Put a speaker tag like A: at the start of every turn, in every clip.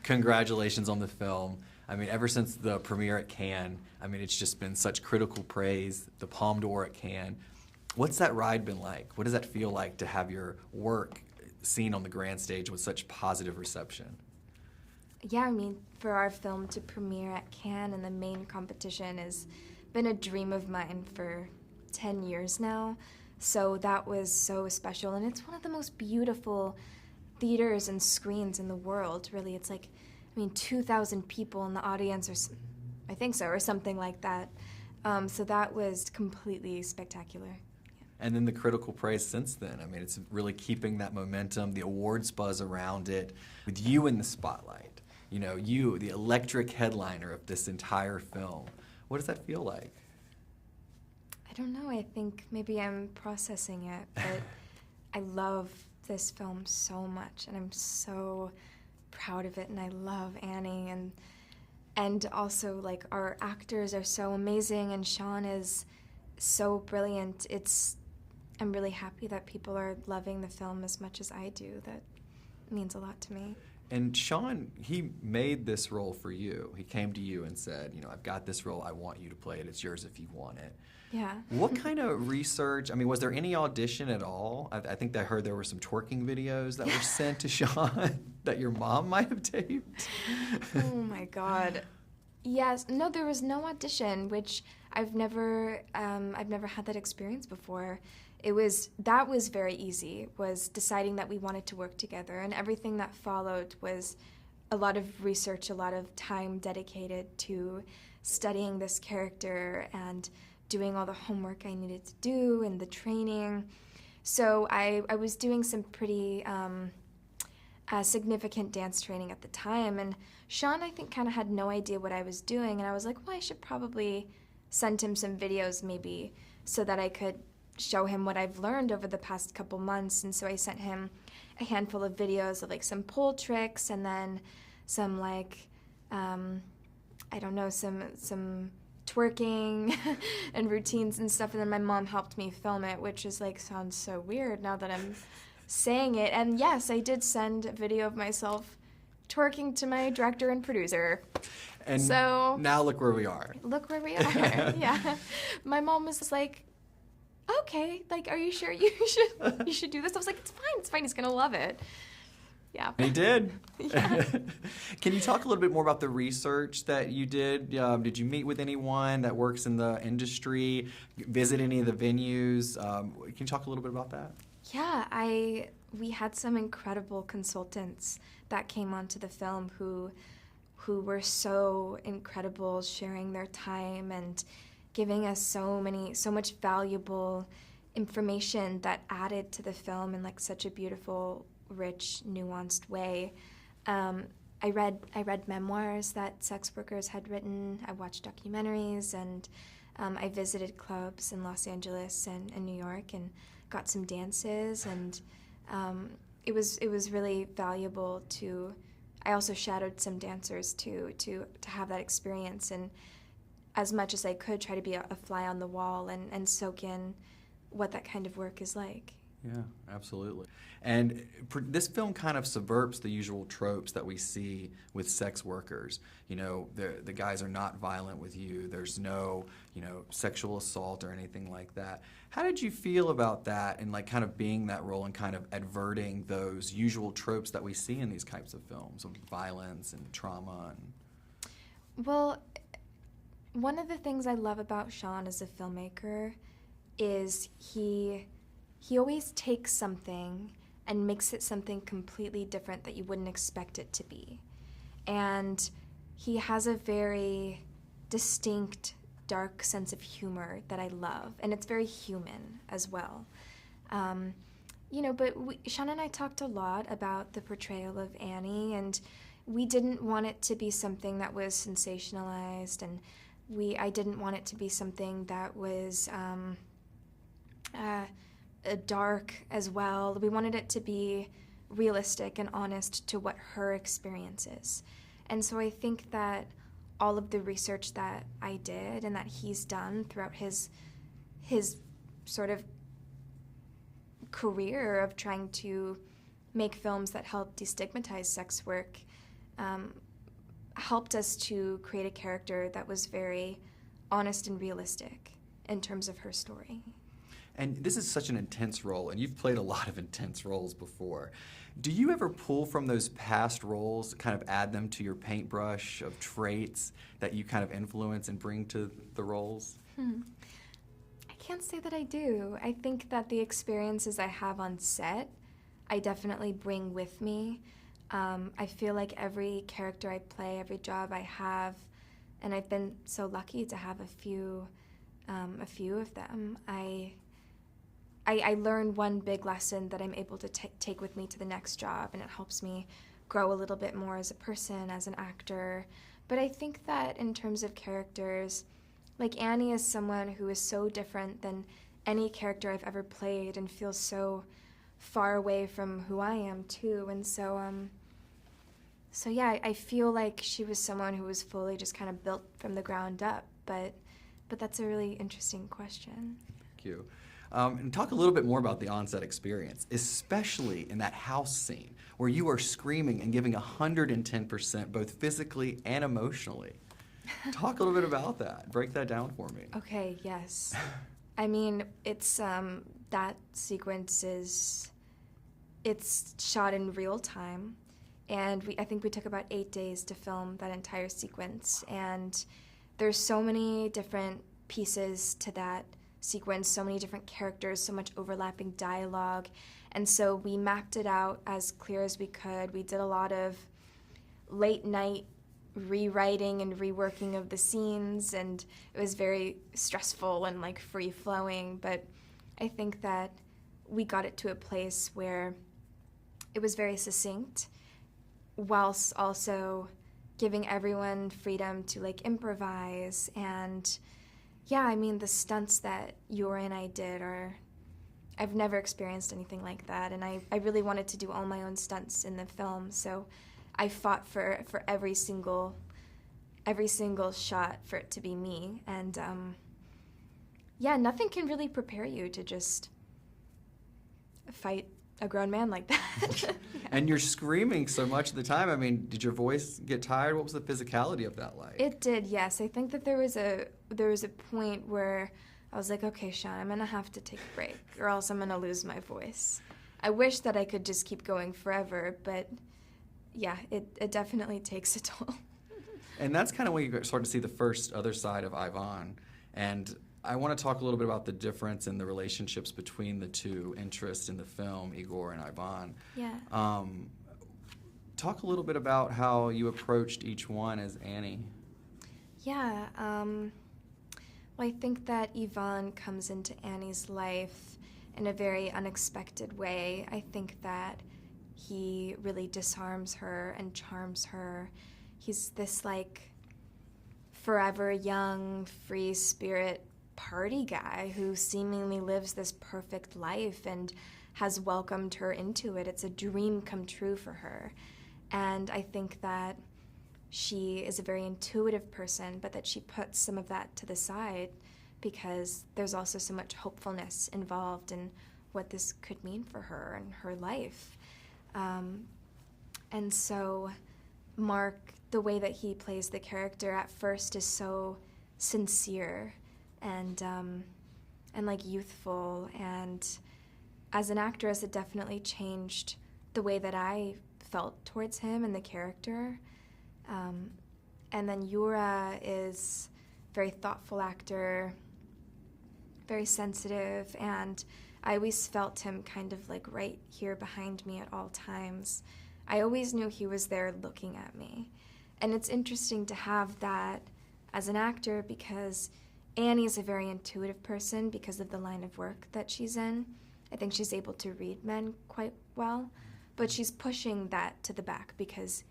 A: Congratulations on the film. I mean, ever since the premiere at Cannes, I mean, it's just been such critical praise, the Palme d'Or at Cannes. What's that ride been like? What does that feel like to have your work seen on the grand stage with such positive reception?
B: Yeah, I mean, for our film to premiere at Cannes and the main competition has been a dream of mine for 10 years now. So that was so special, and it's one of the most beautiful theaters and screens in the world, really. It's like, I mean, 2,000 people in the audience, or I think so, or something like that. So that was completely spectacular. Yeah.
A: And then the critical praise since then. I mean, it's really keeping that momentum, the awards buzz around it, with you in the spotlight. You know, you, the electric headliner of this entire film. What does that feel like?
B: I don't know. I think maybe I'm processing it, but I love this film so much, and I'm so proud of it, and I love Annie, and also, like, our actors are so amazing, and Sean is so brilliant. I'm really happy that people are loving the film as much as I do. That means a lot to me.
A: And Sean, he made this role for you. He came to you and said, you know, I've got this role, I want you to play it, it's yours if you want it.
B: Yeah.
A: What kind of research, I mean, was there any audition at all? I think I heard there were some twerking videos that were sent to Sean that your mom might have taped.
B: Oh my God. Yes, no, there was no audition, which I've never had that experience before. That was very easy, was deciding that we wanted to work together, and everything that followed was a lot of research, a lot of time dedicated to studying this character and doing all the homework I needed to do and the training. So I was doing some pretty significant dance training at the time, and Sean, I think, kind of had no idea what I was doing, and I was like, well, I should probably send him some videos maybe so that I could show him what I've learned over the past couple months. And so I sent him a handful of videos of, like, some pole tricks, and then some, like, I don't know, some twerking and routines and stuff, and then my mom helped me film it, which is, like, sounds so weird now that I'm saying it. And yes, I did send a video of myself twerking to my director and producer.
A: And
B: so
A: now look where we are.
B: Look where we are. Yeah. My mom was just like, okay, like, are you sure you should do this? I was like, it's fine, he's gonna love it. Yeah.
A: He did.
B: Yeah.
A: Can you talk a little bit more about the research that you did? Did you meet with anyone that works in the industry, visit any of the venues? Can you talk a little bit about that?
B: Yeah, we had some incredible consultants that came onto the film who were so incredible, sharing their time and giving us so much valuable information that added to the film in, like, such a beautiful, rich, nuanced way. I read memoirs that sex workers had written. I watched documentaries, and I visited clubs in Los Angeles and New York and got some dances, and it was really valuable to. I also shadowed some dancers to have that experience, and as much as I could try to be a fly on the wall and soak in what that kind of work is like.
A: Yeah, absolutely. And this film kind of subverts the usual tropes that we see with sex workers. You know, the guys are not violent with you. There's no, you know, sexual assault or anything like that. How did you feel about that and, like, kind of being that role and kind of adverting those usual tropes that we see in these types of films of violence and trauma?
B: Well, one of the things I love about Sean as a filmmaker is he always takes something and makes it something completely different that you wouldn't expect it to be. And he has a very distinct, dark sense of humor that I love, and it's very human as well. You know, but Sean and I talked a lot about the portrayal of Annie, and we didn't want it to be something that was sensationalized, and I didn't want it to be something that was dark as well. We wanted it to be realistic and honest to what her experience is. And so I think that all of the research that I did and that he's done throughout his sort of career of trying to make films that help destigmatize sex work helped us to create a character that was very honest and realistic in terms of her story.
A: And this is such an intense role, and you've played a lot of intense roles before. Do you ever pull from those past roles, kind of add them to your paintbrush of traits that you kind of influence and bring to the roles?
B: I can't say that I do. I think that the experiences I have on set, I definitely bring with me. I feel like every character I play, every job I have, and I've been so lucky to have a few of them. I learned one big lesson that I'm able to take with me to the next job, and it helps me grow a little bit more as a person, as an actor. But I think that in terms of characters, like Annie is someone who is so different than any character I've ever played and feels so far away from who I am too. And so yeah, I feel like she was someone who was fully just kind of built from the ground up. But that's a really interesting question.
A: Thank you. And talk a little bit more about the on-set experience, especially in that house scene where you are screaming and giving 110%, both physically and emotionally. Talk a little bit about that. Break that down for me.
B: Okay, yes. I mean, it's that sequence it's shot in real time, and I think we took about 8 days to film that entire sequence, and there's so many different pieces to that sequence, so many different characters, so much overlapping dialogue, and so we mapped it out as clear as we could. We did a lot of late night rewriting and reworking of the scenes, and it was very stressful and like free flowing, but I think that we got it to a place where it was very succinct whilst also giving everyone freedom to like improvise. And yeah, I mean, the stunts that Yura and I did I've never experienced anything like that, and I really wanted to do all my own stunts in the film, so I fought for every single shot for it to be me. And yeah, nothing can really prepare you to just fight a grown man like that. Yeah.
A: And you're screaming so much of the time. I mean, did your voice get tired? What was the physicality of that like?
B: It did, yes. I think that there was a point where I was like, okay, Sean, I'm gonna have to take a break, or else I'm gonna lose my voice. I wish that I could just keep going forever, but yeah, it definitely takes a toll.
A: And that's kind of when you start to see the first other side of Ivan. And I want to talk a little bit about the difference in the relationships between the two interests in the film, Igor and Ivan.
B: Yeah.
A: Talk a little bit about how you approached each one as Annie.
B: Yeah. Well, I think that Ivan comes into Annie's life in a very unexpected way. I think that he really disarms her and charms her. He's this like forever young, free spirit party guy who seemingly lives this perfect life and has welcomed her into it. It's a dream come true for her. And I think that she is a very intuitive person, but that she puts some of that to the side because there's also so much hopefulness involved in what this could mean for her and her life. And so Mark, the way that he plays the character at first is so sincere and like youthful, and as an actress it definitely changed the way that I felt towards him and the character. And then Yura is a very thoughtful actor, very sensitive, and I always felt him kind of like right here behind me at all times. I always knew he was there looking at me. And it's interesting to have that as an actor because Annie is a very intuitive person because of the line of work that she's in. I think she's able to read men quite well, but she's pushing that to the back because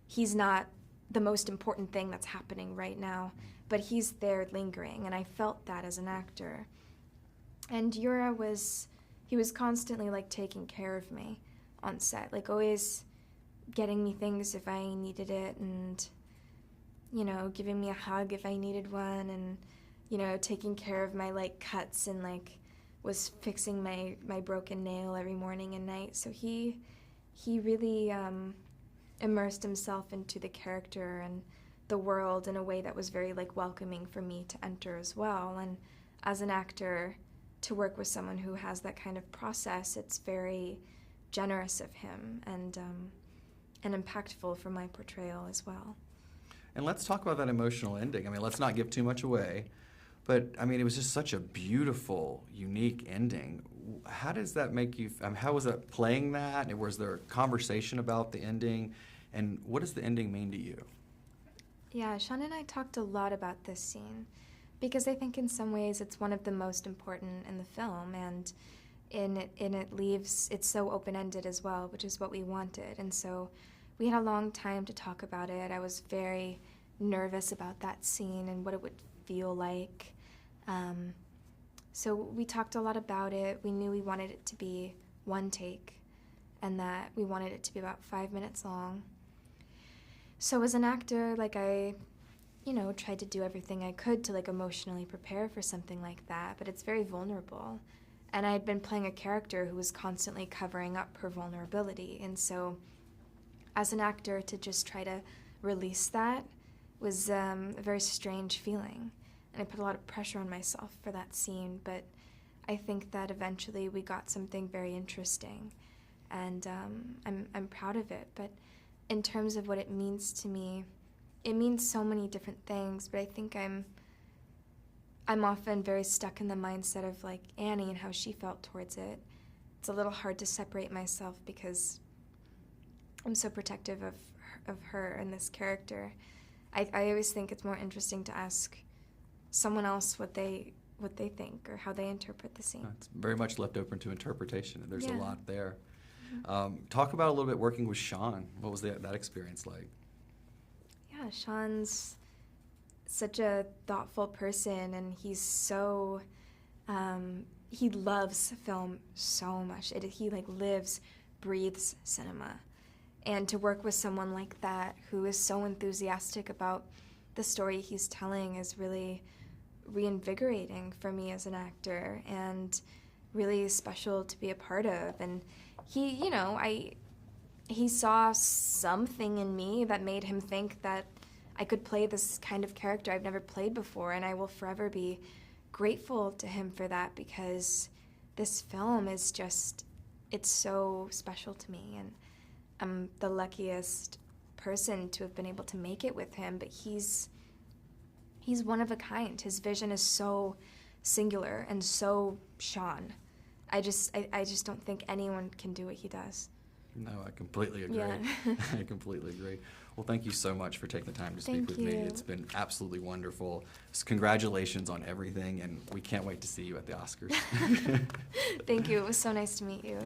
B: he's not the most important thing that's happening right now, but he's there lingering, and I felt that as an actor. And Yura he was constantly like taking care of me on set, like always getting me things if I needed it, and giving me a hug if I needed one, and taking care of my like cuts, and like was fixing my broken nail every morning and night. So he really immersed himself into the character and the world in a way that was very like welcoming for me to enter as well. And as an actor, to work with someone who has that kind of process, it's very generous of him and impactful for my portrayal as well.
A: And let's talk about that emotional ending. I mean, let's not give too much away, but I mean, it was just such a beautiful, unique ending. How does that make you, how was it playing that? And was there a conversation about the ending? And what does the ending mean to you?
B: Yeah, Sean and I talked a lot about this scene because I think in some ways it's one of the most important in the film, and it leaves, it's so open-ended as well, which is what we wanted. And so we had a long time to talk about it. I was very nervous about that scene and what it would feel like. So we talked a lot about it. We knew we wanted it to be one take and that we wanted it to be about 5 minutes long. So as an actor, like I, tried to do everything I could to like emotionally prepare for something like that, but it's very vulnerable. And I had been playing a character who was constantly covering up her vulnerability. And so as an actor, to just try to release that was a very strange feeling. And I put a lot of pressure on myself for that scene, but I think that eventually we got something very interesting. And I'm proud of it. But in terms of what it means to me, it means so many different things, but I think I'm often very stuck in the mindset of like Annie and how she felt towards it. It's a little hard to separate myself because I'm so protective of her and this character. I always think it's more interesting to ask someone else what they think or how they interpret the scene.
A: It's very much left open to interpretation. There's a
B: Yeah.
A: lot there. Talk about a little bit working with Sean. What was that experience like?
B: Yeah, Sean's such a thoughtful person, and he's so, he loves film so much. He like lives, breathes cinema. And to work with someone like that who is so enthusiastic about the story he's telling is really reinvigorating for me as an actor and really special to be a part of. And he, he saw something in me that made him think that I could play this kind of character I've never played before, and I will forever be grateful to him for that because this film is just, it's so special to me, and I'm the luckiest person to have been able to make it with him, but he's one of a kind. His vision is so singular and so Sean. I just don't think anyone can do what he does.
A: No, I completely agree.
B: Yeah.
A: I completely agree. Well, thank you so much for taking the time to speak with me. It's been absolutely wonderful. Congratulations on everything, and we can't wait to see you at the Oscars.
B: Thank you. It was so nice to meet you.